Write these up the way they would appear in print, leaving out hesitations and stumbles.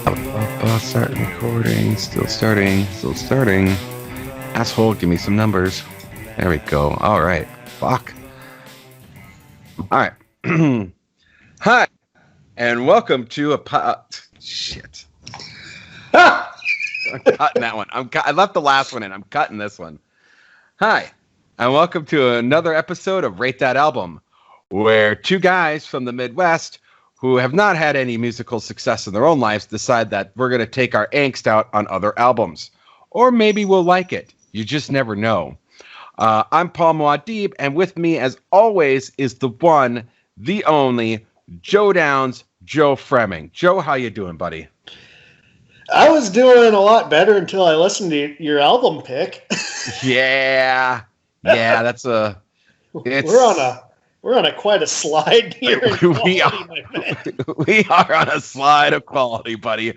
Start recording. Still starting. Still starting. Asshole, give me some numbers. There we go. All right. Fuck. All right. Hi, and welcome to shit. I'm cutting that one. I left the last one in. I'm cutting this one. Hi, and welcome to another episode of Rate That Album, where two guys from the Midwest who have not had any musical success in their own lives decide that we're going to take our angst out on other albums. Or maybe we'll like it. You just never know. I'm Paul Muad'Dib, and with me, as always, is the one, the only, Joe Downs, Joe Fremming. Joe, how you doing, buddy? I was doing a lot better until I listened to your album pick. Yeah, that's a... We're on quite a slide here. We are on a slide of quality, buddy.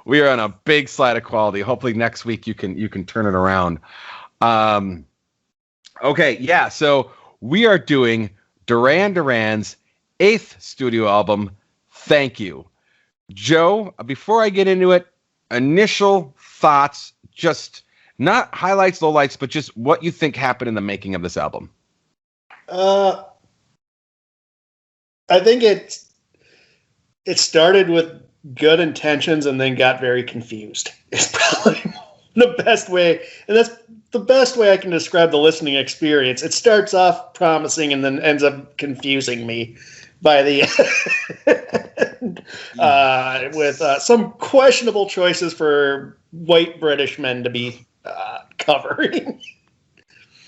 We are on a big slide of quality. Hopefully next week you can turn it around. Okay, yeah. So we are doing Duran Duran's 8th studio album, Thank You. Joe, before I get into it, initial thoughts, just not highlights, lowlights, but just what you think happened in the making of this album. I think it started with good intentions and then got very confused. It's probably the best way, and that's the best way I can describe the listening experience. It starts off promising and then ends up confusing me by the end, with some questionable choices for white British men to be covering.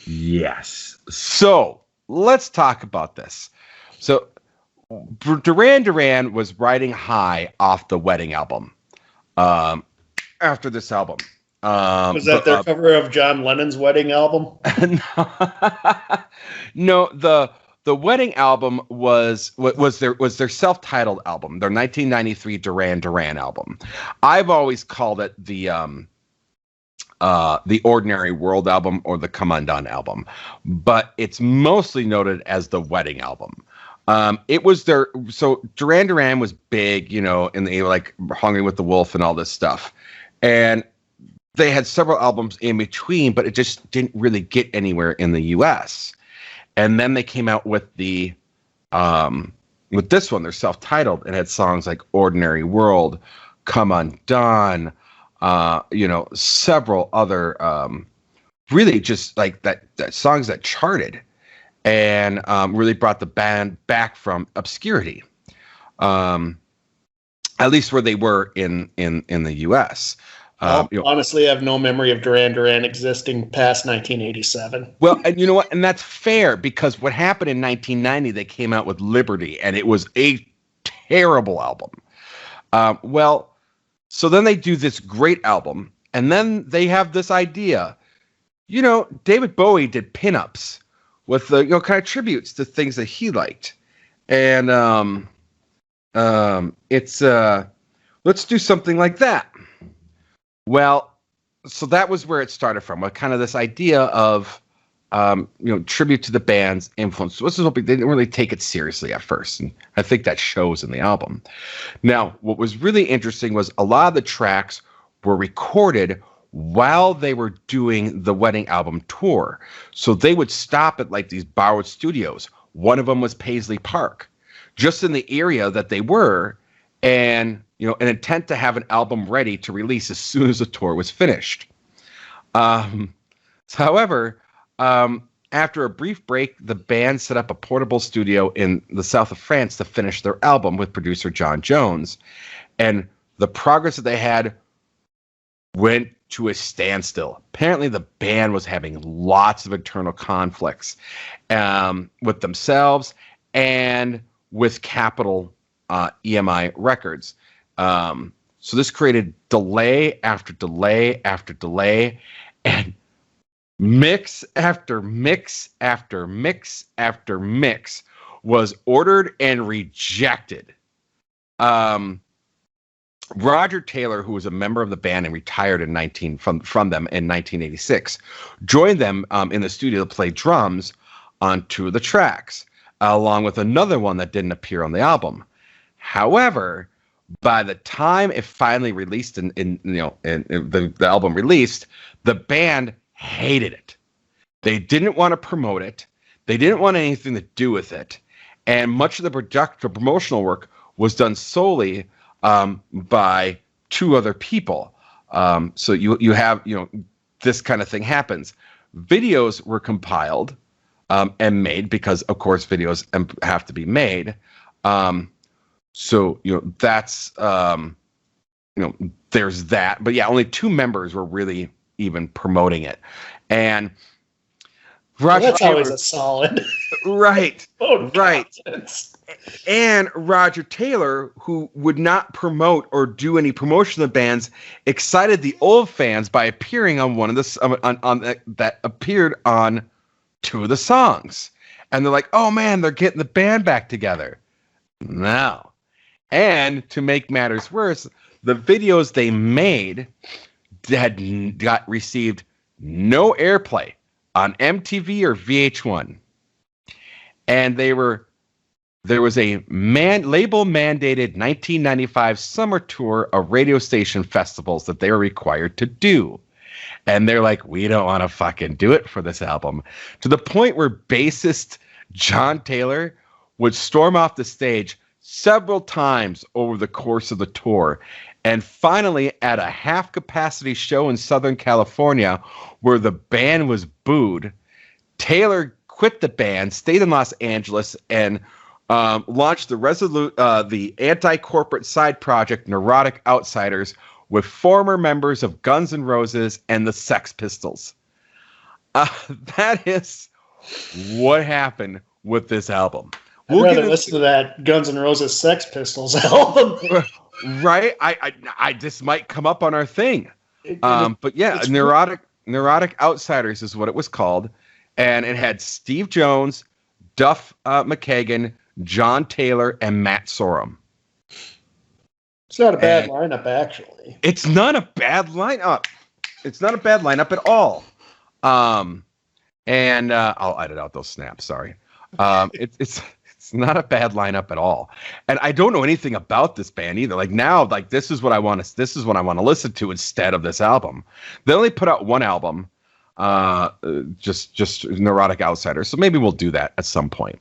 Yes. So let's talk about this. So Duran Duran was riding high off the Wedding album. After this album, was that their cover of John Lennon's Wedding album? No, the Wedding album was their self-titled album, their 1993 Duran Duran album. I've always called it the Ordinary World album or the Come Undone album, but it's mostly noted as the Wedding album. It was so Duran Duran was big, in the like Hungry with the Wolf and all this stuff. And they had several albums in between, but it just didn't really get anywhere in the US. And then they came out with with this one, they're self-titled, and had songs like Ordinary World, Come Undone, several other really just like that songs that charted. And really brought the band back from obscurity, at least where they were in the U.S. Honestly, I have no memory of Duran Duran existing past 1987. Well, and you know what? And that's fair, because what happened in 1990, they came out with Liberty, and it was a terrible album. So then they do this great album, and then they have this idea. David Bowie did pinups with the kind of tributes to things that he liked, and it's let's do something like that. Well, so that was where it started from, kind of this idea of tribute to the band's influence. So this is what they didn't really take it seriously at first, and I think that shows in the album. Now, what was really interesting was a lot of the tracks were recorded while they were doing the Wedding album tour. So they would stop at like these borrowed studios. One of them was Paisley Park, just in the area that they were, and an intent to have an album ready to release as soon as the tour was finished. However, after a brief break, the band set up a portable studio in the south of France to finish their album with producer John Jones, and the progress that they had went to a standstill. Apparently, the band was having lots of internal conflicts with themselves and with Capitol EMI Records. So this created delay after delay after delay, and mix after mix after mix after mix was ordered and rejected. Roger Taylor, who was a member of the band and retired from them in 1986, joined them in the studio to play drums on two of the tracks, along with another one that didn't appear on the album. However, by the time it finally released and the album released, the band hated it. They didn't want to promote it. They didn't want anything to do with it. And much of the promotional work was done solely by two other people. So you have, this kind of thing happens. Videos were compiled and made because, of course, videos have to be made. So, that's, there's that. But yeah, only two members were really even promoting it. And Roger that's Taylor, always a solid. Right. Right. Confidence. And Roger Taylor, who would not promote or do any promotion of the bands, excited the old fans by appearing on one of the that appeared on two of the songs. And they're like, "Oh man, they're getting the band back together." No. And to make matters worse, the videos they made received no airplay on MTV or VH1. And there was a label mandated 1995 summer tour of radio station festivals that they were required to do. And they're like, we don't want to fucking do it for this album. To the point where bassist John Taylor would storm off the stage several times over the course of the tour. And finally, at a half-capacity show in Southern California where the band was booed, Taylor quit the band, stayed in Los Angeles, and launched the anti-corporate side project Neurotic Outsiders with former members of Guns N' Roses and the Sex Pistols. That is what happened with this album. I'd rather listen to that Guns N' Roses Sex Pistols album. Right? I this might come up on our thing. But yeah, Neurotic Outsiders is what it was called. And it had Steve Jones, Duff McKagan, John Taylor, and Matt Sorum. It's not a bad lineup, actually. It's not a bad lineup. It's not a bad lineup at all. And I'll edit out those snaps. Sorry. It's not a bad lineup at all. And I don't know anything about this band either. Like now, like this is what I want to listen to instead of this album. They only put out one album. Just Neurotic Outsiders. So maybe we'll do that at some point.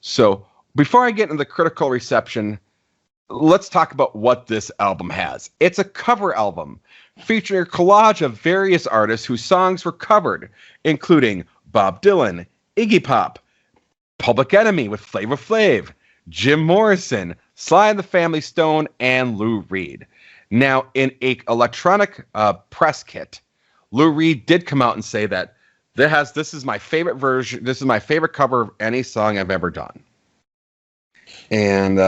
So before I get into the critical reception, let's talk about what this album has. It's a cover album featuring a collage of various artists whose songs were covered, including Bob Dylan, Iggy Pop, Public Enemy with Flavor Flav, Jim Morrison, Sly and the Family Stone, and Lou Reed. Now, in a electronic press kit, Lou Reed did come out and say that this is my favorite version. This is my favorite cover of any song I've ever done. And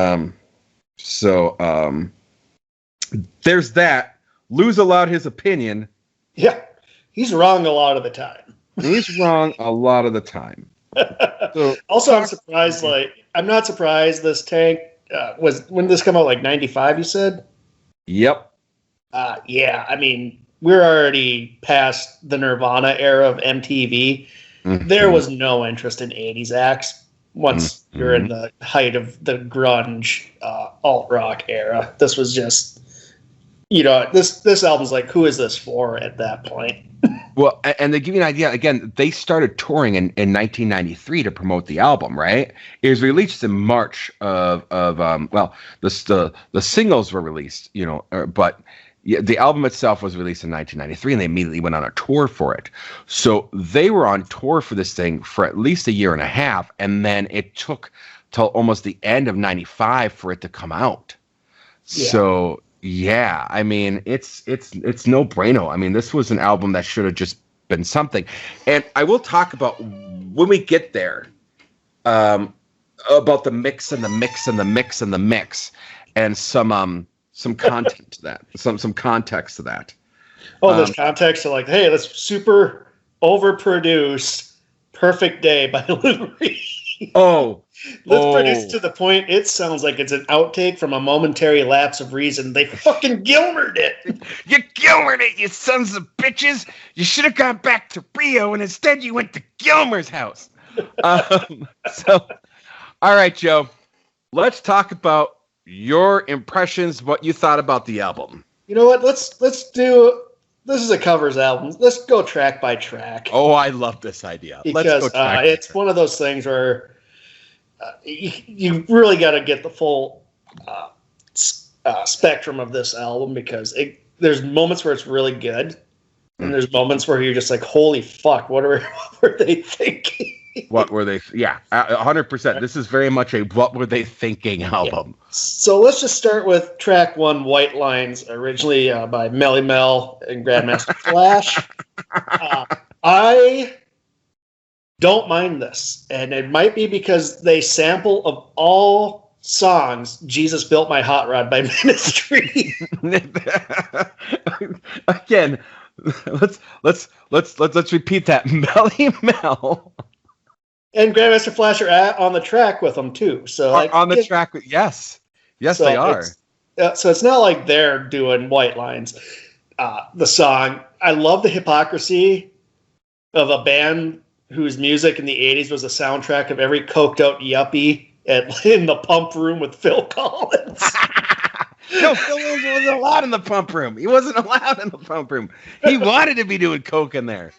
there's that. Lou's allowed his opinion. Yeah, he's wrong a lot of the time. He's wrong a lot of the time. So, also, I'm surprised. I'm not surprised. This Tank when did this come out? Like 95, you said? Yep. Yeah. I mean, we're already past the Nirvana era of MTV. Mm-hmm. There was no interest in 80s acts once you're in the height of the grunge alt rock era. This was just, this album's like, who is this for at that point? Well, and to give you an idea, again, they started touring in 1993 to promote the album, right? It was released in March the singles were released, but the album itself was released in 1993, and they immediately went on a tour for it. So they were on tour for this thing for at least a year and a half, and then it took till almost the end of 95 for it to come out. Yeah. So yeah, I mean, it's no bueno. I mean, this was an album that should have just been something. And I will talk about when we get there about the mix and the mix and the mix and the mix and some content to that, some context to that. Oh, there's context to like, hey, let's super overproduce "Perfect Day" by Lou Reed. Let's produce to the point it sounds like it's an outtake from A Momentary Lapse of Reason. They fucking Gilmered it. You Gilmered it, you sons of bitches. You should have gone back to Rio, and instead you went to Gilmer's house. All right, Joe. Let's talk about your impressions, what you thought about the album. You know what? Let's do. This is a covers album. Let's go track by track. Oh, I love this idea. Because Let's go track it's one of those things where you really got to get the full spectrum of this album, because there's moments where it's really good, and there's moments where you're just like, holy fuck, what were they thinking? What were they? Yeah, 100%. This is very much a what were they thinking album. Yeah. So let's just start with track 1, White Lines, originally by Melly Mel and Grandmaster Flash. I don't mind this, and it might be because they sample of all songs "Jesus Built My Hot Rod" by Ministry. Again, let's repeat that. Melly Mel and Grandmaster Flash are on the track with them too. So on the track, yes, so they are. So it's not like they're doing White Lines. The song, I love the hypocrisy of a band whose music in the 80s was the soundtrack of every coked out yuppie in the pump room with Phil Collins. No, Phil wasn't allowed in the pump room. He wasn't allowed in the pump room. He wanted to be doing coke in there.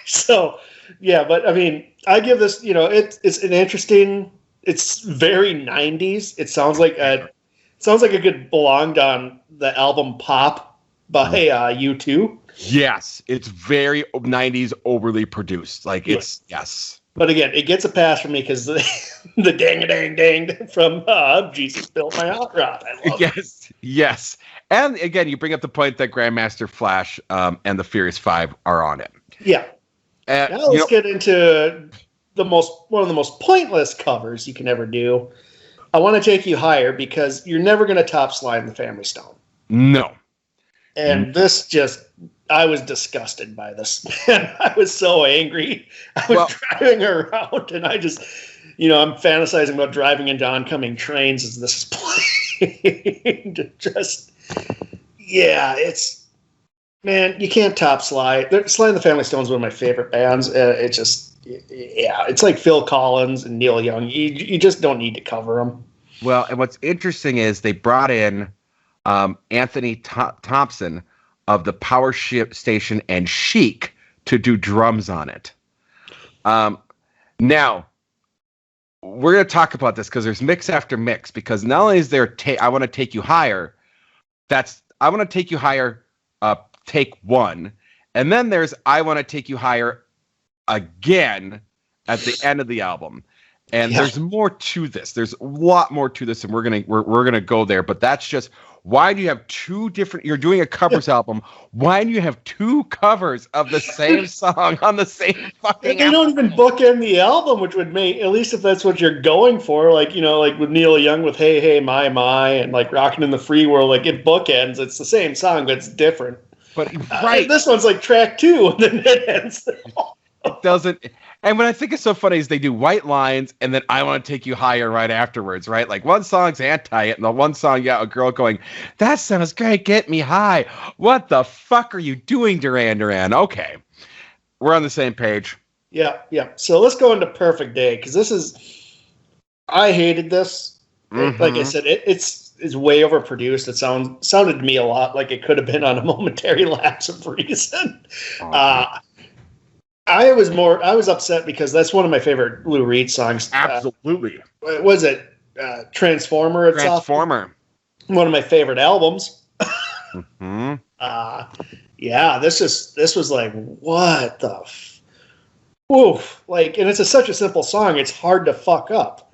So, yeah, but I mean, I give this, it's an interesting, it's very 90s. It sounds like it could belonged on the album Pop by U2. Yes, it's very 90s overly produced. Like it's yes. But again, it gets a pass from me because the dang from Jesus Built My Hot Rod. I love it. Yes. And again, you bring up the point that Grandmaster Flash and the Furious Five are on it. Yeah. Now let's get into one of the most pointless covers you can ever do. I Want to Take You Higher, because you're never going to top Sly and the Family Stone. No. And this I was disgusted by this, man. I was so angry. I was driving around, and I just, I'm fantasizing about driving into oncoming trains as this is playing. Man, you can't top Sly. Sly and the Family Stone is one of my favorite bands. It's like Phil Collins and Neil Young. You just don't need to cover them. Well, and what's interesting is they brought in Anthony Thompson of the Power Station and Chic to do drums on it. Now, we're going to talk about this because there's mix after mix, because not only is there I Want to Take You Higher, that's I Want to Take You Higher, take 1, and then there's I Want to Take You Higher again at the end of the album. And there's more to this. There's a lot more to this, and we're gonna go there. But that's just, why do you have two different? You're doing a covers album. Why do you have two covers of the same song on the same fucking? They don't even bookend the album, which would make, at least if that's what you're going for, like like with Neil Young with Hey Hey My My, and like Rockin' in the Free World, like it bookends. It's the same song, but it's different. But right, this one's like track 2, and then it ends. It doesn't. And what I think is so funny is they do White Lines and then I Want to Take You Higher right afterwards, right? Like one song's anti it, and the one song, a girl going, that sounds great, get me high. What the fuck are you doing, Duran Duran? Okay, we're on the same page. Yeah. So let's go into Perfect Day, because I hated this. Mm-hmm. Like I said, it's way overproduced. It sounded to me a lot like it could have been on A Momentary Lapse of Reason. I was upset because that's one of my favorite Lou Reed songs. Absolutely. Was it Transformer itself? Transformer. One of my favorite albums. Mm-hmm. This was like, what the oof. Like, and it's such a simple song, it's hard to fuck up.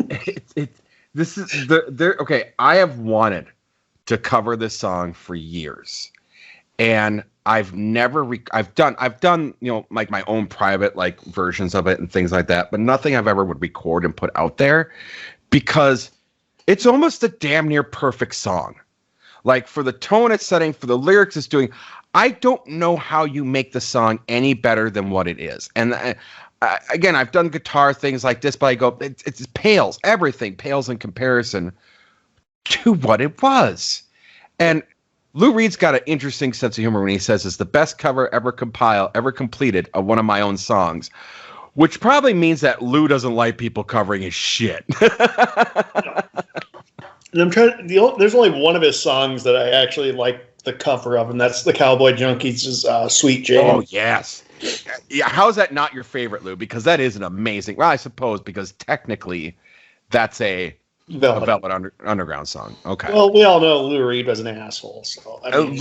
This is okay, I have wanted to cover this song for years. And I've done, like my own private like versions of it and things like that, but nothing I've ever would record and put out there, because it's almost a damn near perfect song. Like for the tone it's setting, for the lyrics it's doing, I don't know how you make the song any better than what it is. And again, I've done guitar things like this, but I go, everything pales in comparison to what it was. And Lou Reed's got an interesting sense of humor when he says it's the best cover ever completed of one of my own songs, which probably means that Lou doesn't like people covering his shit. And I'm trying. There's only one of his songs that I actually like the cover of, and that's the Cowboy Junkies' "Sweet Jane." Oh yes, yeah. How is that not your favorite, Lou? Because that is an amazing. Well, I suppose because technically, that's a Velvet Underground song. Okay. Well, we all know Lou Reed was an asshole. So I mean,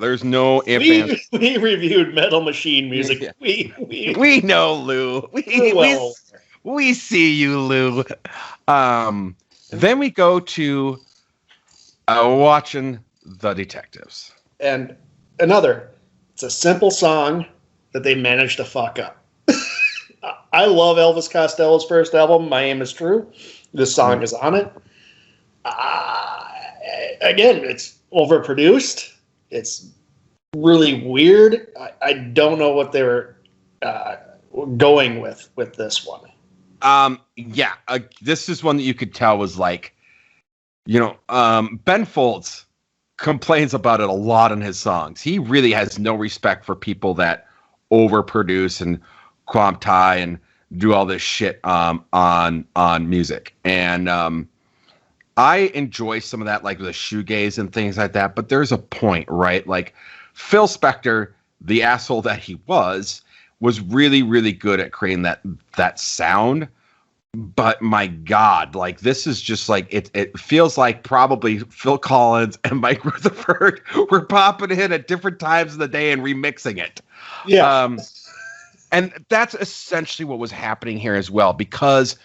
there's no ifs. We reviewed Metal Machine music. Yeah. We know Lou. We see you, Lou. Then we go to watching The Detectives. And it's a simple song that they managed to fuck up. I love Elvis Costello's first album, My Aim Is True. This song is on it. Again, it's overproduced. It's really weird. I don't know what they were going with this one. This is one that you could tell was like, Ben Folds complains about it a lot in his songs. He really has no respect for people that overproduce and quantify and do all this shit on music. And I enjoy some of that, like the shoegaze and things like that. But there's a point, right? Like Phil Spector, the asshole that he was really, really good at creating that sound. But my God, like this is just like it feels like probably Phil Collins and Mike Rutherford were popping in at different times of the day and remixing it. Yeah. And that's essentially what was happening here as well, because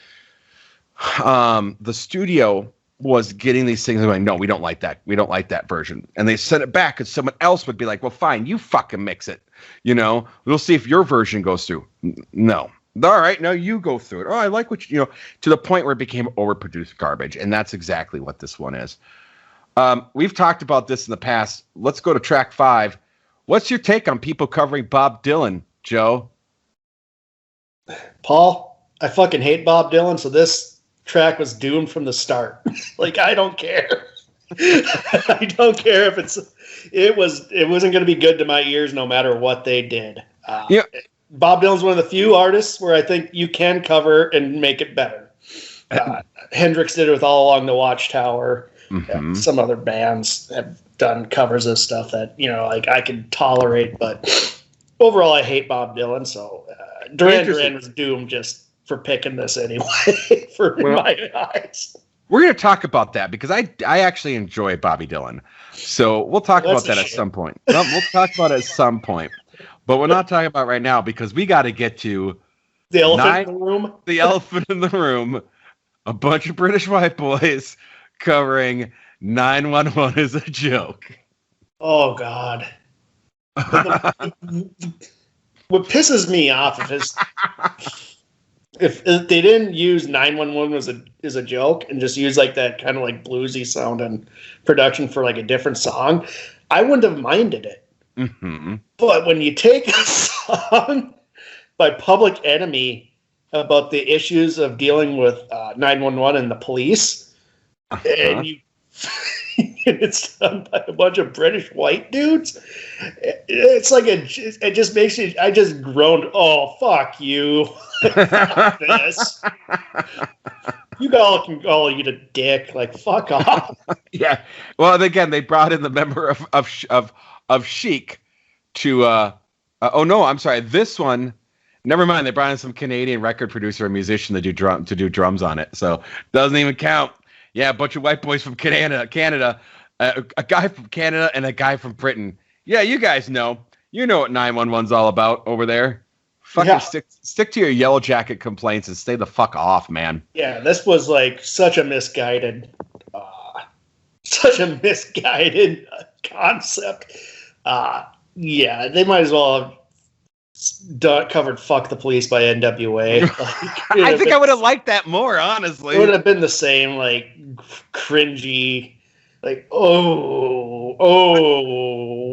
the studio was getting these things and going, no, we don't like that. We don't like that version. And they sent it back and someone else would be like, well, fine, you fucking mix it. We'll see if your version goes through. No. All right, no, you go through it. Oh, I like what to the point where it became overproduced garbage. And that's exactly what this one is. We've talked about this in the past. Let's go to track 5. What's your take on people covering Bob Dylan, Joe? Paul, I fucking hate Bob Dylan, so this track was doomed from the start. Like, I don't care. I don't care if it wasn't going to be good to my ears no matter what they did. Bob Dylan's one of the few artists where I think you can cover and make it better. Hendrix did it with All Along the Watchtower. Mm-hmm. Some other bands have done covers of stuff that, I can tolerate, but overall I hate Bob Dylan, so Duran Duran was doomed just for picking this anyway, in my eyes. We're going to talk about that because I actually enjoy Bobby Dylan. So we'll talk about that at some point. We'll talk about it at some point. But we're not talking about right now because we got to get to the elephant in the room. The elephant in the room. A bunch of British white boys covering 911 is a joke. Oh, God. What pisses me off if they didn't use 911 as a joke and just use like that kind of like bluesy sound and production for like a different song, I wouldn't have minded it. Mm-hmm. But when you take a song by Public Enemy about the issues of dealing with 911 and the police, and it's done by a bunch of British white dudes, it's like it just makes you. I just groaned. Oh, fuck you! Fuck this. You all can all eat a dick. Like, fuck off. Yeah. Well, again, they brought in the member of Chic to oh no, I'm sorry, this one, never mind, they brought in some Canadian record producer and musician to do drums on it, so doesn't even count. Yeah, a bunch of white boys from Canada, a guy from Canada and a guy from Britain. Yeah, you guys know what 911's all about over there. Fucking stick to your Yellow Jacket complaints and stay the fuck off, man. Yeah, this was like such a misguided concept. Yeah, they might as well have covered "Fuck the Police" by NWA. I think I would have liked that more, honestly. It would have been the same, like, cringy, like, oh,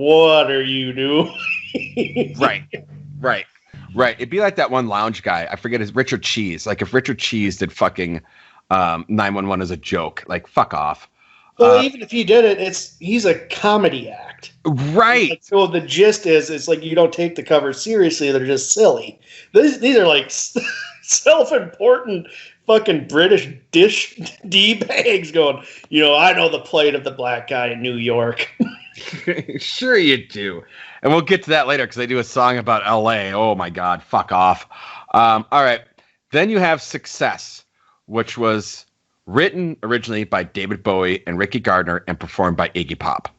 what are you doing? Right. It'd be like that one lounge guy. I forget his Richard Cheese. Like if Richard Cheese did fucking 911 as a joke, like fuck off. Well, even if he did it, he's a comedy act. Right. Like, so the gist is, it's like you don't take the cover seriously. They're just silly. These are like self-important fucking British dish D-bags going, I know the plight of the black guy in New York. Sure you do. And we'll get to that later because they do a song about LA. Oh my God, fuck off. All right. Then you have Success, which was written originally by David Bowie and Ricky Gardner and performed by Iggy Pop.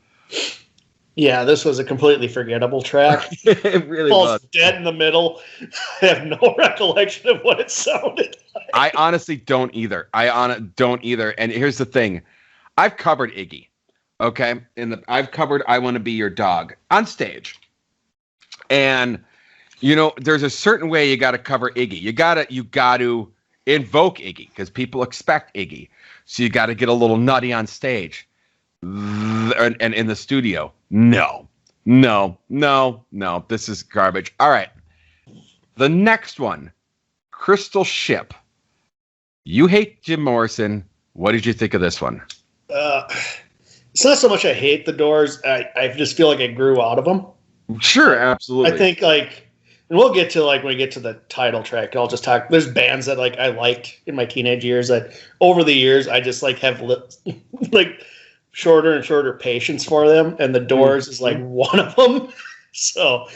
Yeah, this was a completely forgettable track. It really Paul's was. dead in the middle. I have no recollection of what it sounded like. I honestly don't either. Don't either. And here's the thing. I've covered Iggy. Okay? I've covered I Want to Be Your Dog on stage. And there's a certain way you got to cover Iggy. You got to invoke Iggy because people expect Iggy. So you got to get a little nutty on stage. And in the studio. No. This is garbage. All right. The next one, Crystal Ship. You hate Jim Morrison. What did you think of this one? It's not so much I hate the Doors. I just feel like I grew out of them. Sure, absolutely. I think and we'll get to when we get to the title track. I'll just talk. There's bands that I liked in my teenage years that over the years I just have shorter and shorter patience for them, and the Doors is one of them. So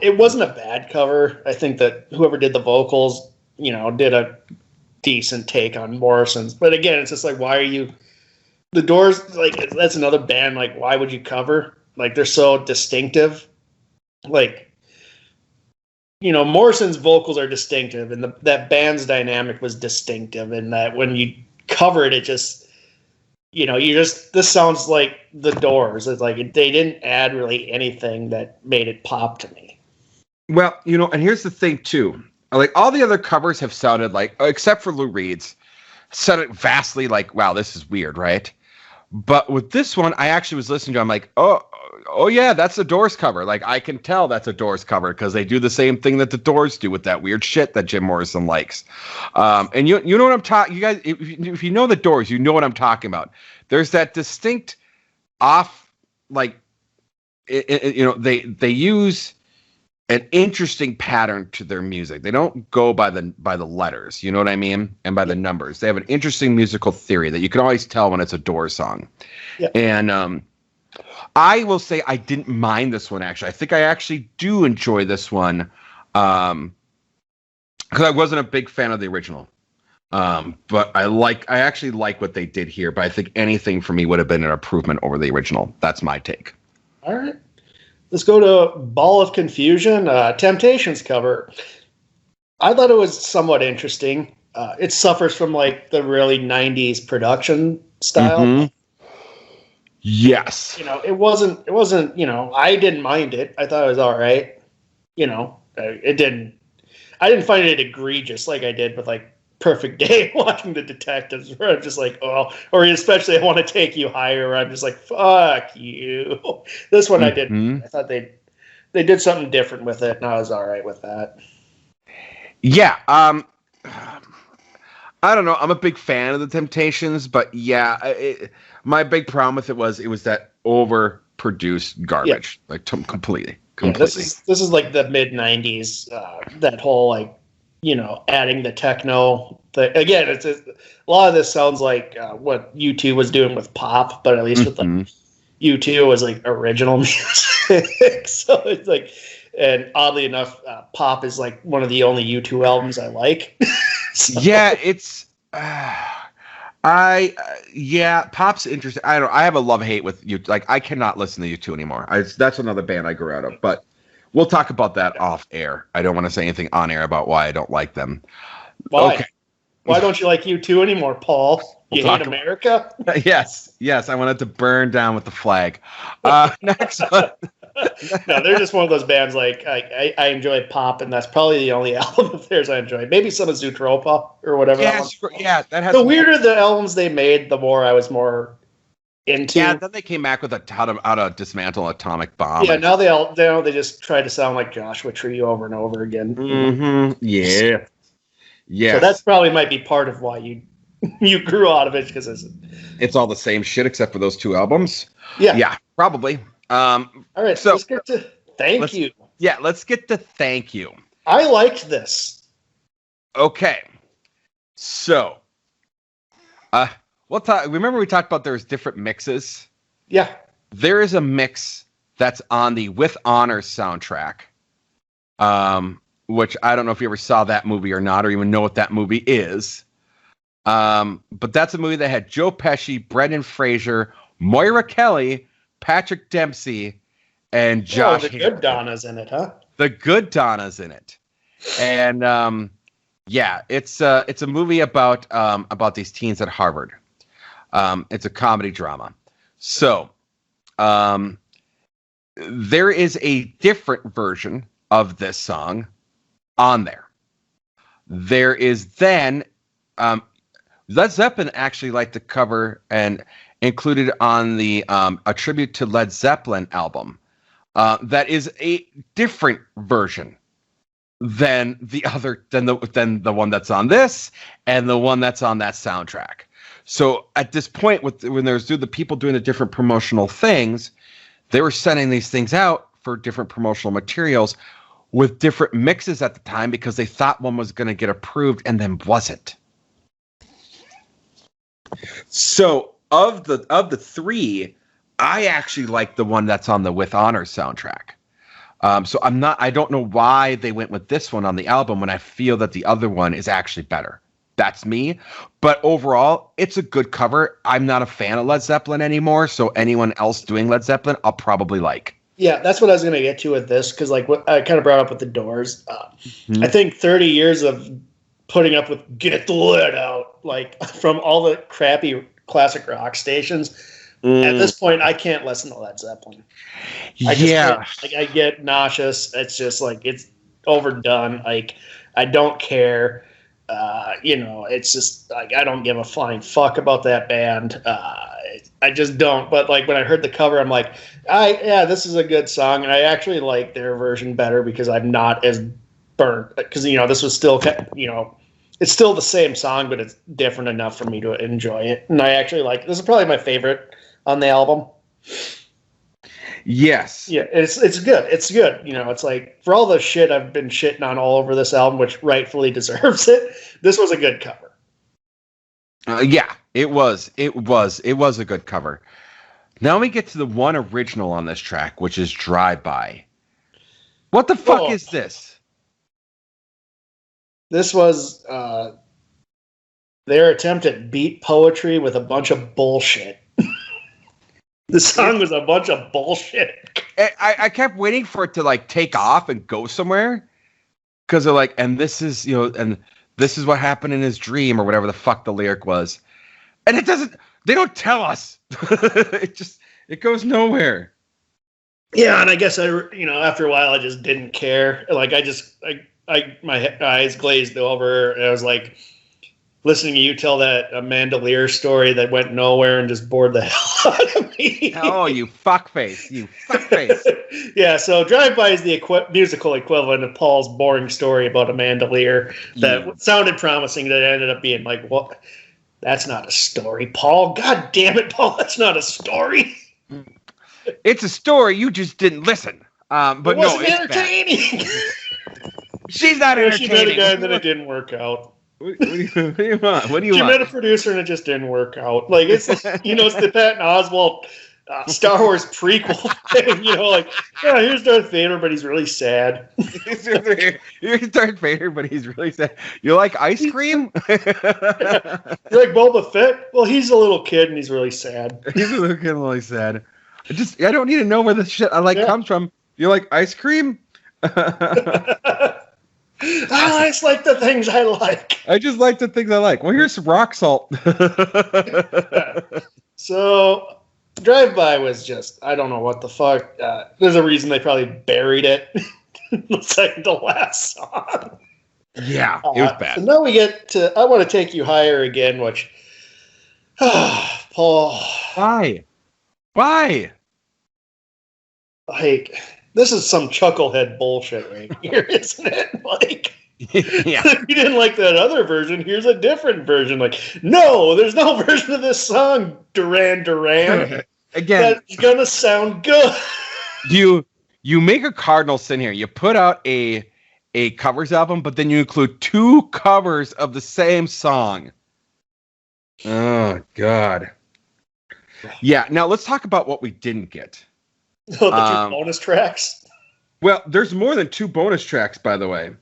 it wasn't a bad cover. I think that whoever did the vocals, did a decent take on Morrison's. But again, it's just why are you? The Doors, that's another band. Why would you cover? They're so distinctive. Morrison's vocals are distinctive, and that band's dynamic was distinctive, and that when you cover it, it just. This sounds like the Doors. It's they didn't add really anything that made it pop to me. Well, and here's the thing too. All the other covers have sounded except for Lou Reed's, sounded vastly wow, this is weird, right? But with this one, I actually was listening to. I'm oh yeah, that's a Doors cover. I can tell that's a Doors cover because they do the same thing that the Doors do with that weird shit that Jim Morrison likes. And you know what I'm talking. You guys, if you know the Doors, you know what I'm talking about. There's that distinct off, they use an interesting pattern to their music. They don't go by the letters, you know what I mean, and by the numbers. They have an interesting musical theory that you can always tell when it's a Doors song. Yeah. And I will say I didn't mind this one, actually. I think I actually do enjoy this one because I wasn't a big fan of the original. But I actually like what they did here, but I think anything for me would have been an improvement over the original. That's my take. All right. Let's go to Ball of Confusion, Temptations cover. I thought it was somewhat interesting. It suffers from the really 90s production style. Mm-hmm. Yes. It wasn't, I didn't mind it. I thought it was all right. I didn't find it egregious like I did with Perfect Day watching The Detectives, where I'm just or especially I Want to Take You Higher, where I'm just fuck you. This one I didn't. I thought they did something different with it, and I was all right with that. Yeah. I don't know. I'm a big fan of the Temptations, but yeah, my big problem with it was that overproduced garbage, completely. Yeah, this is the mid '90s. That whole adding the techno. Again, it's a lot of this sounds like what U2 was doing with pop, but at least with U2 was original music. So it's and oddly enough, pop is one of the only U2 albums I like. So. Yeah, it's pop's interesting. I have a love-hate with you. I cannot listen to U2 anymore. That's another band I grew out of, but we'll talk about that off air. I don't want to say anything on air about why I don't like them. Why? Okay. Why don't you like U2 anymore, Paul? You hate America? Yes. I wanted to burn down with the flag. Next one. No, they're just one of those bands. I enjoy pop, and that's probably the only album of theirs I enjoy. Maybe some of Zootropa or whatever. Yeah, that has. The weirder the albums they made, the more I was more into. Yeah, then they came back with how to dismantle an atomic bomb. Yeah, now they just try to sound like Joshua Tree over and over again. Mm-hmm. Yeah. Yeah. So that's probably might be part of why you grew out of it, because it's all the same shit except for those two albums. Yeah, probably. All right, so let's get to Thank You. Yeah, let's get to Thank You. I liked this. Okay. So, we'll talk. Remember we talked about there's different mixes. Yeah. There is a mix that's on the With Honor soundtrack, which I don't know if you ever saw that movie or not, or even know what that movie is. But that's a movie that had Joe Pesci, Brendan Fraser, Moira Kelly, Patrick Dempsey, and Josh. The good Donna's in it, huh? The good Donna's in it, and yeah, it's a movie about these teens at Harvard. It's a comedy drama. So, there is a different version of this song on there. There is then Led Zeppelin actually liked to cover and included on the A Tribute to Led Zeppelin album. That is a different version than the one that's on this and the one that's on that soundtrack. So at this point, when there's the people doing the different promotional things, they were sending these things out for different promotional materials with different mixes at the time because they thought one was going to get approved and then wasn't. So of the three, I actually like the one that's on the With Honor soundtrack. So I don't know why they went with this one on the album when I feel that the other one is actually better. That's me. But overall, it's a good cover. I'm not a fan of Led Zeppelin anymore, so anyone else doing Led Zeppelin, I'll probably like. Yeah, that's what I was going to get to with this, because like what I kind of brought up with the Doors. I think 30 years of putting up with Get the Lead Out, like from all the crappy classic rock stations. At this point, I can't listen to Led Zeppelin. I get nauseous. It's just like it's overdone. Like I don't care. It's just like I don't give a flying fuck about that band. I just don't. But like when I heard the cover, I'm like, this is a good song, and I actually like their version better because I'm not as burnt. Because this was still it's still the same song, but it's different enough for me to enjoy it. And I actually like this is probably my favorite on the album. Yes. Yeah, it's good. It's good. It's like for all the shit I've been shitting on all over this album, which rightfully deserves it, this was a good cover. Yeah, it was. It was a good cover. Now we get to the one original on this track, which is Drive By. What the fuck is this? This was their attempt at beat poetry with a bunch of bullshit. The song was a bunch of bullshit. I kept waiting for it to like take off and go somewhere, because they're like, and this is and this is what happened in his dream or whatever the fuck the lyric was, and it doesn't. They don't tell us. it goes nowhere. Yeah, and I guess after a while I just didn't care. Like my eyes glazed over, and I was like listening to you tell that Amanda Lear story that went nowhere and just bored the hell out of me. Oh, you fuckface. You fuckface. Yeah, so Drive By is the musical equivalent of Paul's boring story about Amanda Lear that sounded promising that ended up being like, what? That's not a story, Paul. God damn it, Paul. That's not a story. It's a story. You just didn't listen. But it wasn't entertaining. She's not entertaining. She met a guy and then it didn't work out. What do you want? What do you want? She met a producer and it just didn't work out. Like it's it's the Patton Oswalt Star Wars prequel thing. Here's Darth Vader, but he's really sad. Here's Darth Vader, but he's really sad. You like ice cream? You like Boba Fett? Well, he's a little kid and he's really sad. He's a little kid and really sad. I don't need to know where the shit I like comes from. You like ice cream? I just like the things I like. I just like the things I like. Well, here's some rock salt. So, Drive By was just, I don't know what the fuck. There's a reason they probably buried it in the second to last song. Yeah, it was bad. So now we get to I Want to Take You Higher again, which, Paul. Why? Like, this is some chucklehead bullshit right here, isn't it? Like, yeah. If you didn't like that other version, here's a different version. Like, no, there's no version of this song, Duran Duran. Again, that's gonna sound good. You make a cardinal sin here. You put out a a covers album, but then you include 2 covers of the same song. Oh, God. Yeah, now let's talk about what we didn't get. Oh, the 2 bonus tracks? Well, there's more than 2 bonus tracks, by the way.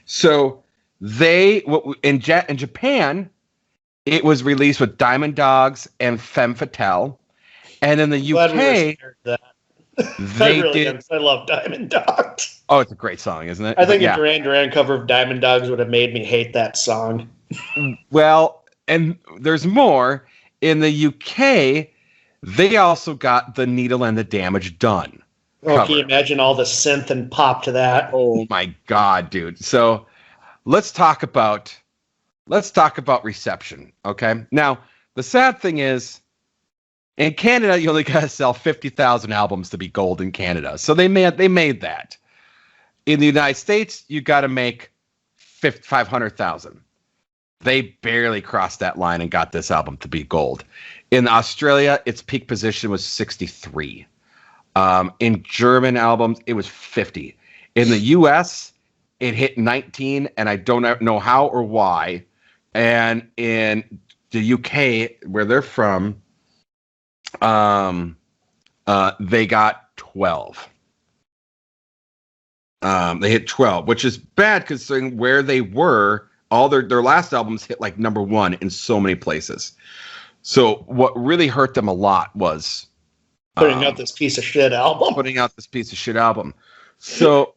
So in Japan, it was released with Diamond Dogs and Femme Fatale. And in the UK, I love Diamond Dogs. Oh, it's a great song, isn't it? I think a Duran Duran cover of Diamond Dogs would have made me hate that song. Well, and there's more. In the UK, they also got The Needle and the Damage Done. Oh, can you imagine all the synth and pop to that? Oh my God, dude. So let's talk about reception. Okay. Now, the sad thing is, in Canada, you only gotta sell 50,000 albums to be gold in Canada. So they made that. In the United States, you gotta make 500,000. They barely crossed that line and got this album to be gold. In Australia, its peak position was 63. In German albums, it was 50. In the US, it hit 19, and I don't know how or why. And in the UK, where they're from, they got 12. They hit 12, which is bad considering where they were. All their last albums hit like number 1 in so many places. So what really hurt them a lot was putting out this piece of shit album. So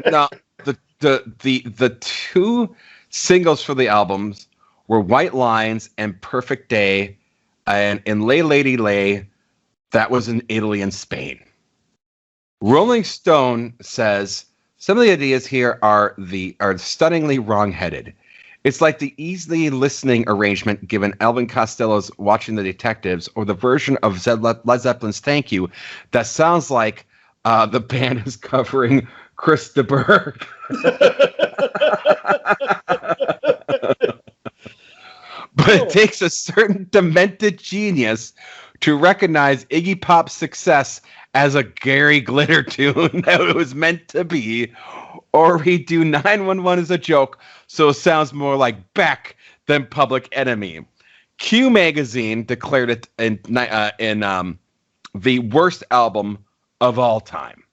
now the 2 singles for the albums were White Lines and Perfect Day, and in Lay Lady Lay, that was in Italy and Spain. Rolling Stone says some of the ideas here are stunningly wrong-headed. It's like the easily listening arrangement given Elvin Costello's Watching the Detectives, or the version of Led Zeppelin's Thank You that sounds like the band is covering Chris de Burgh. But it takes a certain demented genius to recognize Iggy Pop's success as a Gary Glitter tune that it was meant to be, or redo 911 as a joke so it sounds more like Beck than Public Enemy. Q Magazine declared it in the worst album of all time.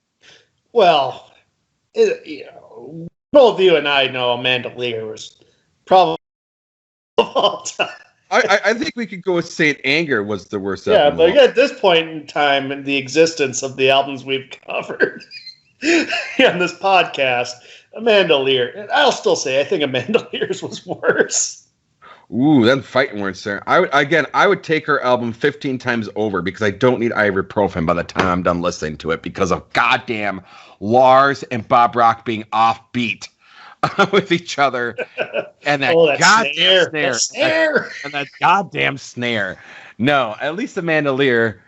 Well, both you and I know Amanda Lear was probably of all time. I think we could go with Saint Anger was the worst Yeah, album. but at this point in time in the existence of the albums we've covered on this podcast, Amanda Lear, I'll still say I think Amanda Lear's was worse. Ooh, them fighting words there. I would take her album 15 times over because I don't need ibuprofen by the time I'm done listening to it because of goddamn Lars and Bob Rock being offbeat with each other, and that goddamn snare. And that goddamn snare. No, at least Amanda Lear,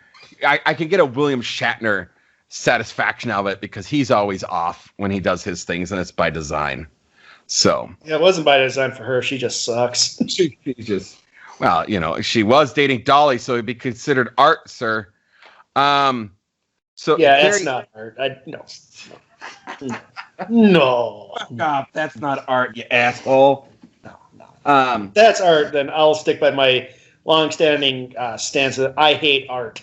I can get a William Shatner satisfaction out of it because he's always off when he does his things, and it's by design. So yeah, it wasn't by design for her. She just sucks. she just, well, she was dating Dolly, so it'd be considered art, sir. So yeah, that's not art. No. Fuck off. That's not art, you asshole. No. That's art. Then I'll stick by my long-standing stance that I hate art.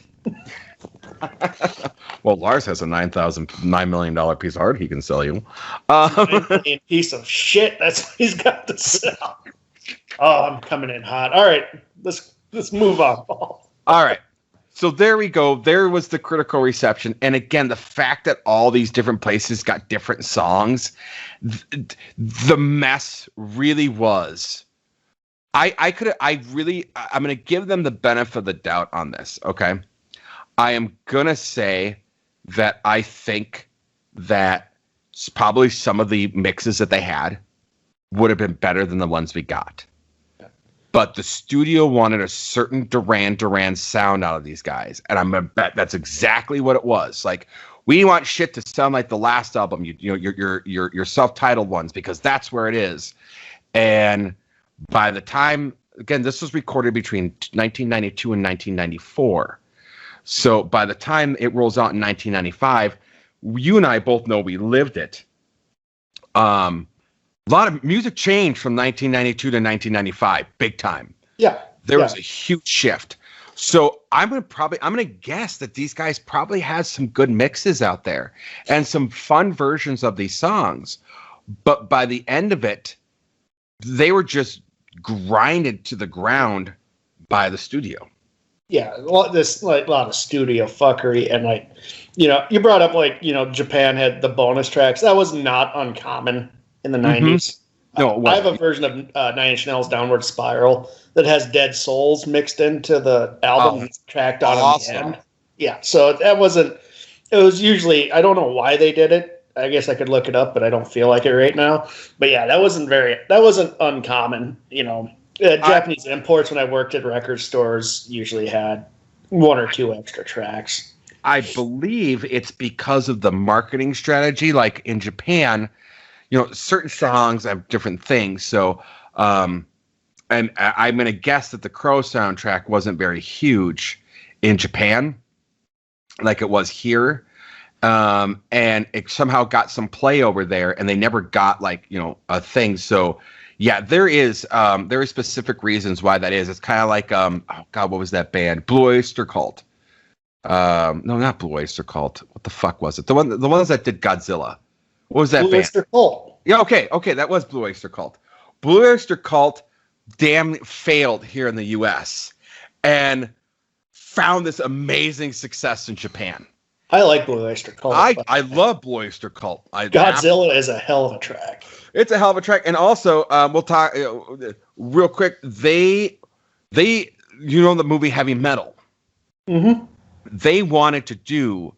Well, Lars has a $9 million piece of art he can sell you. $9 million piece of shit. That's what he's got to sell. Oh, I'm coming in hot. All right, let's move on, Paul. All right. So there we go. There was the critical reception. And again, the fact that all these different places got different songs, the mess really was. I'm going to give them the benefit of the doubt on this. Okay. I am going to say that I think that probably some of the mixes that they had would have been better than the ones we got. But the studio wanted a certain Duran Duran sound out of these guys. And I'm going to bet that's exactly what it was. Like, we want shit to sound like the last album, your self-titled ones, because that's where it is. And by the time, again, this was recorded between 1992 and 1994. So by the time it rolls out in 1995, you and I both know we lived it. A lot of music changed from 1992 to 1995, big time. Yeah. There was a huge shift. So I'm gonna guess that these guys probably had some good mixes out there and some fun versions of these songs. But by the end of it, they were just grinded to the ground by the studio. Yeah, this like a lot of studio fuckery, and like, you know, you brought up like, you know, Japan had the bonus tracks. That was not uncommon in the 90s. No, I have a version of Nine Inch Nails' Downward Spiral that has Dead Souls mixed into the album tracked on awesome. the end. Yeah, so that wasn't. It was usually, I don't know why they did it. I guess I could look it up, but I don't feel like it right now. But yeah, that wasn't uncommon. You know, Japanese imports when I worked at record stores usually had one or two extra tracks. I believe it's because of the marketing strategy. Like in Japan, you know, certain songs have different things. So, and I'm going to guess that the Crow soundtrack wasn't very huge in Japan, like it was here. And it somehow got some play over there, and they never got like, you know, a thing. So, yeah, there is specific reasons why that is. It's kind of like, oh God, what was that band? Blue Oyster Cult. No, not Blue Oyster Cult. What the fuck was it? The ones that did Godzilla. What was that Blue band? Oyster Cult. Yeah, okay, that was Blue Oyster Cult. Blue Oyster Cult damn failed here in the U.S. and found this amazing success in Japan. I like Blue Oyster Cult. I love Blue Oyster Cult. Godzilla is a hell of a track. It's a hell of a track, and also we'll talk real quick. They you know the movie Heavy Metal. Mm-hmm. They wanted to do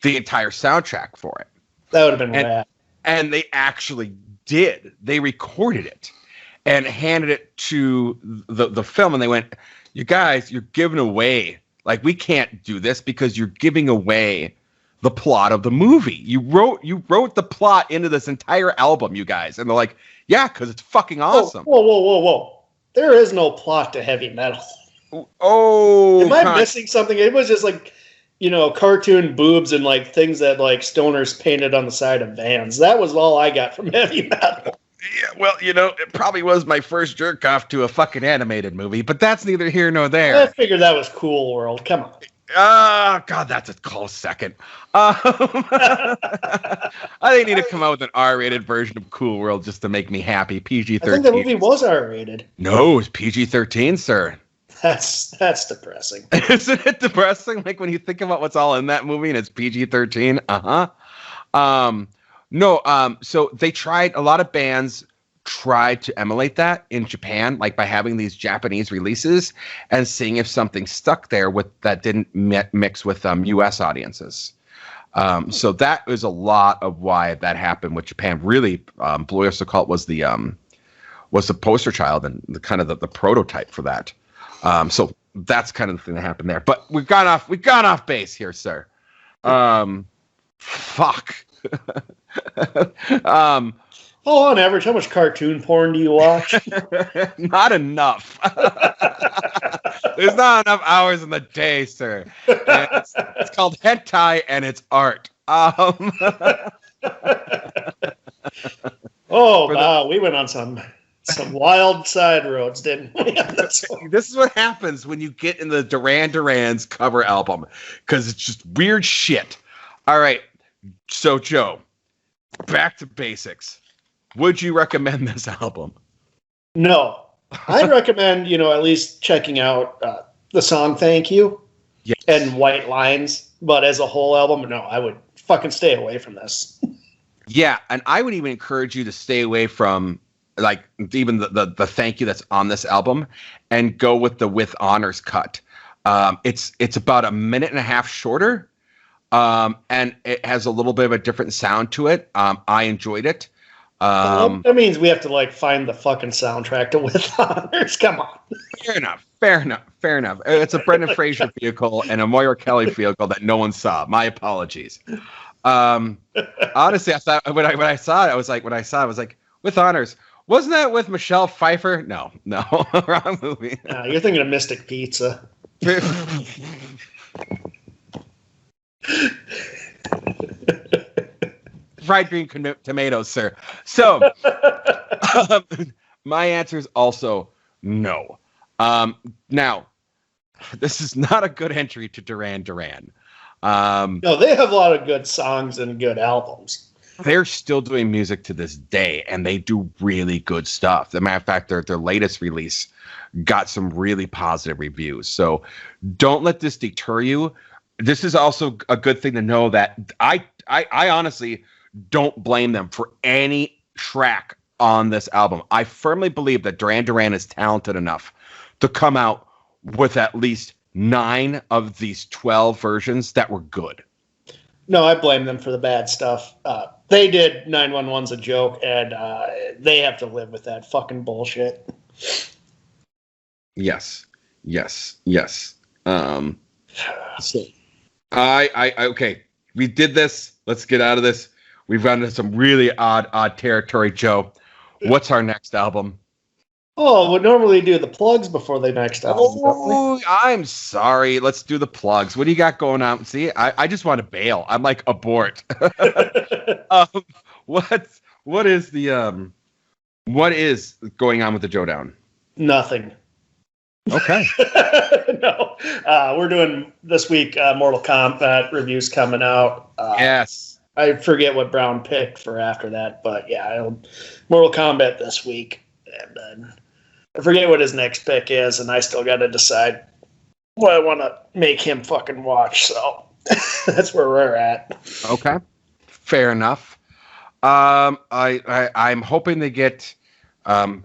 the entire soundtrack for it. That would have been rad. And they actually did. They recorded it and handed it to the film, and they went, "You guys, you're giving away. Like, we can't do this because you're giving away the plot of the movie. You wrote the plot into this entire album, you guys." And they're like, "Yeah, because it's fucking awesome." Whoa. There is no plot to Heavy Metal. Oh, am I missing something? It was just like, you know, cartoon boobs and like things that like stoners painted on the side of vans. That was all I got from Heavy Metal. Yeah, well, you know, it probably was my first jerk off to a fucking animated movie, but that's neither here nor there. I figured that was Cool World. Come on. Oh, God, that's a close second. I think they need to come out with an R-rated version of Cool World just to make me happy. PG-13. I think the movie was R-rated. No, it's PG-13, sir. That's depressing. Isn't it depressing? Like when you think about what's all in that movie and it's PG-13? So they tried, a lot of bands tried to emulate that in Japan, like by having these Japanese releases and seeing if something stuck there that didn't mix with US audiences. So that was a lot of why that happened with Japan. Really, Blue Oyster Cult was the poster child and the kind of the prototype for that. So that's kind of the thing that happened there. But we've gone off base here, sir. Fuck. On average, how much cartoon porn do you watch? Not enough. There's not enough hours in the day, sir. It's called hentai and it's art. We went on some wild side roads, didn't we? This is what happens when you get in the Duran Duran's cover album, because it's just weird shit. All right, so Joe, back to basics. Would you recommend this album? No. I'd recommend, at least checking out the song Thank You and White Lines. But as a whole album, no, I would fucking stay away from this. Yeah, and I would even encourage you to stay away from like even the Thank You that's on this album and go with the With Honors cut. It's about a minute and a half shorter, and it has a little bit of a different sound to it. I enjoyed it. That means we have to find the fucking soundtrack to With Honors. Come on. Fair enough. It's a Brendan Fraser vehicle and a Moira Kelly vehicle that no one saw. My apologies. Honestly, I thought when I saw it, I was like, With Honors. Wasn't that with Michelle Pfeiffer? No, wrong movie. No, you're thinking of Mystic Pizza. fried green tomatoes, sir. So, my answer is also no. Now, this is not a good entry to Duran Duran. No, they have a lot of good songs and good albums. They're still doing music to this day, and they do really good stuff. As a matter of fact, their latest release got some really positive reviews. So don't let this deter you. This is also a good thing to know that I honestly don't blame them for any track on this album. I firmly believe that Duran Duran is talented enough to come out with at least 9 of these 12 versions that were good. No, I blame them for the bad stuff. They did 911's a joke, and they have to live with that fucking bullshit. Yes. So I okay. We did this. Let's get out of this. We've gone into some really odd territory, Joe. What's our next album? Oh, we normally do the plugs before the next album. Oh, I'm sorry. Let's do the plugs. What do you got going on? See, I just want to bail. I'm like abort. What is going on with the Joe Down? Nothing. Okay. No, we're doing this week. Mortal Kombat reviews coming out. Yes. I forget what Brown picked for after that, but yeah, Mortal Kombat this week, and then I forget what his next pick is, and I still got to decide what I want to make him fucking watch. So that's where we're at. Okay, fair enough. I'm hoping they get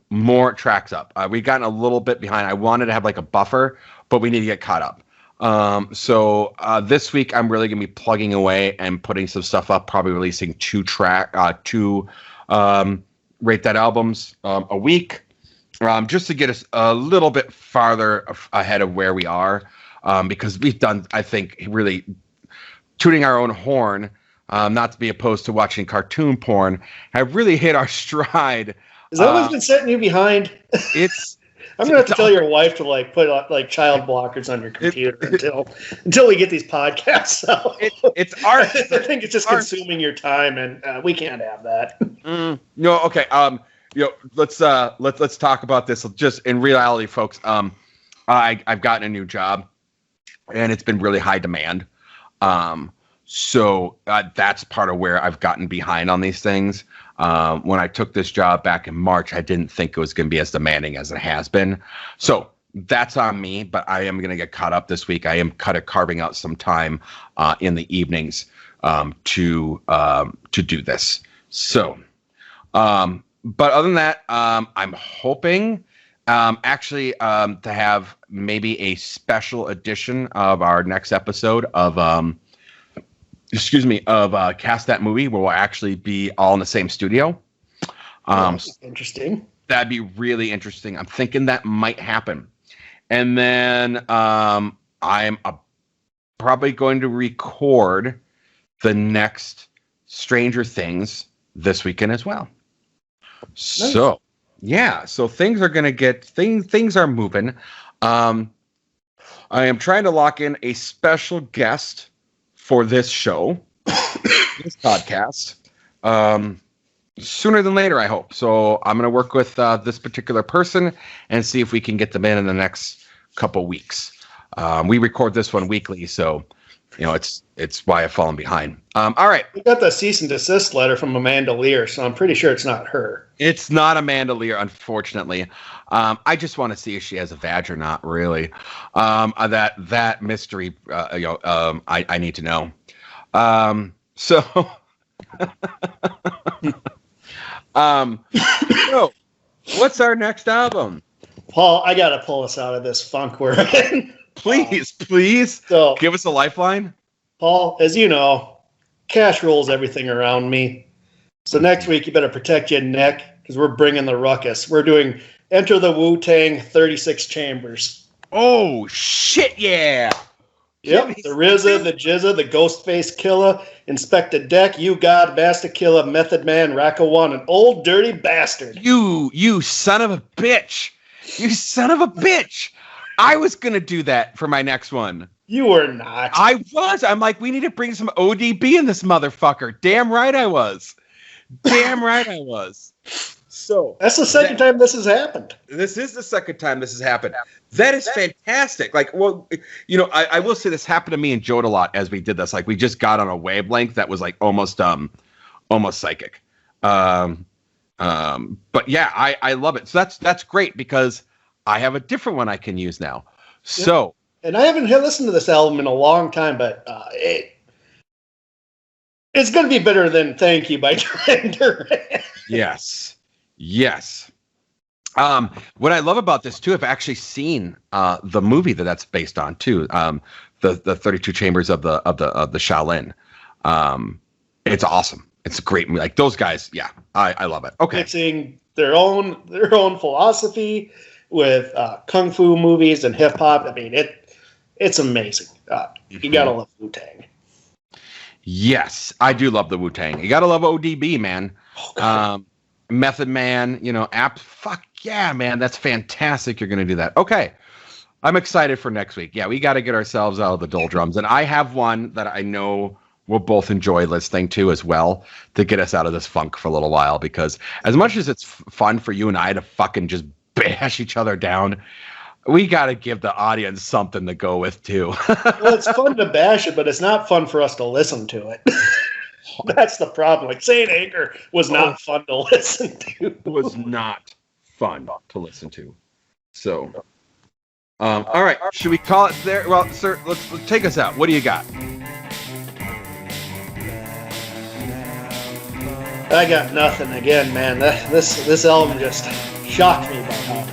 more tracks up. We've gotten a little bit behind. I wanted to have like a buffer, but we need to get caught up. So this week I'm really gonna be plugging away and putting some stuff up. Probably releasing two Rate That albums a week. Just to get us a little bit farther ahead of where we are, because we've done, I think, really tooting our own horn, not to be opposed to watching cartoon porn, have really hit our stride. Is that what's been setting you behind? I'm gonna have to tell your wife to put child blockers on your computer until we get these podcasts out. It's art. I think it's just consuming your time, and we can't have that. No, okay. Let's talk about this. Just in reality, folks. I've gotten a new job, and it's been really high demand. So that's part of where I've gotten behind on these things. When I took this job back in March, I didn't think it was going to be as demanding as it has been. So that's on me, but I am going to get caught up this week. I am carving out some time in the evenings to do this. So, but other than that, I'm hoping to have maybe a special edition of our next episode of Cast That Movie, where we'll actually be all in the same studio. Interesting. That'd be really interesting. I'm thinking that might happen. And then I'm probably going to record the next Stranger Things this weekend as well. Nice. So, yeah. So things are going to get... Things are moving. I am trying to lock in a special guest for this show, this podcast, sooner than later, I hope. So I'm going to work with this particular person and see if we can get them in the next couple weeks. We record this one weekly, so it's why I've fallen behind. All right. We got the cease and desist letter from Amanda Lear, so I'm pretty sure it's not her. It's not Amanda Lear, unfortunately. I just want to see if she has a vag or not, really. That mystery, I need to know. So, what's our next album? Paul, I got to pull us out of this funk we're in. Please. So, give us a lifeline. Paul, as you know, cash rolls everything around me. So next week, you better protect your neck, because we're bringing the ruckus. We're doing Enter the Wu-Tang 36 Chambers. Oh, shit, yeah. Yep, the RZA, the Jizza, the Ghostface Killer, Inspector Deck, You God, Basta Killer, Method Man, Racka One, an old dirty bastard. You son of a bitch. You son of a bitch. I was gonna do that for my next one. You were not. I was. I'm like, we need to bring some ODB in this motherfucker. Damn right I was. Damn right I was. So that's the second time this has happened. This is the second time this has happened. That is fantastic. Like, well, you know, I will say this happened to me and Jode a lot as we did this. Like, we just got on a wavelength that was like almost psychic. But yeah, I love it. So that's great because I have a different one I can use now. So, and I haven't listened to this album in a long time, but it's going to be better than "Thank You" by Duran Duran. Yes. What I love about this too, I've actually seen the movie that's based on too. The 32 Chambers of the Shaolin. It's awesome. It's a great movie. Like those guys, yeah, I love it. Okay, mixing their own philosophy with kung fu movies and hip hop. I mean, it's amazing. You gotta love Wu-Tang. Yes, I do love the Wu-Tang. You gotta love ODB, man. Method Man, you know, fuck yeah, man, that's fantastic. You're gonna do that. Okay, I'm excited for next week. Yeah, we got to get ourselves out of the doldrums, and I have one that I know we'll both enjoy listening to as well to get us out of this funk for a little while. Because as much as it's fun for you and I to fucking just bash each other down, we got to give the audience something to go with too. Well, it's fun to bash it, but it's not fun for us to listen to it. That's the problem. Like Saint Anger was not fun to listen to. It was not fun to listen to. So, all right, should we call it there? Well, sir, let's take us out. What do you got? I got nothing again, man. This album just shocked me by how.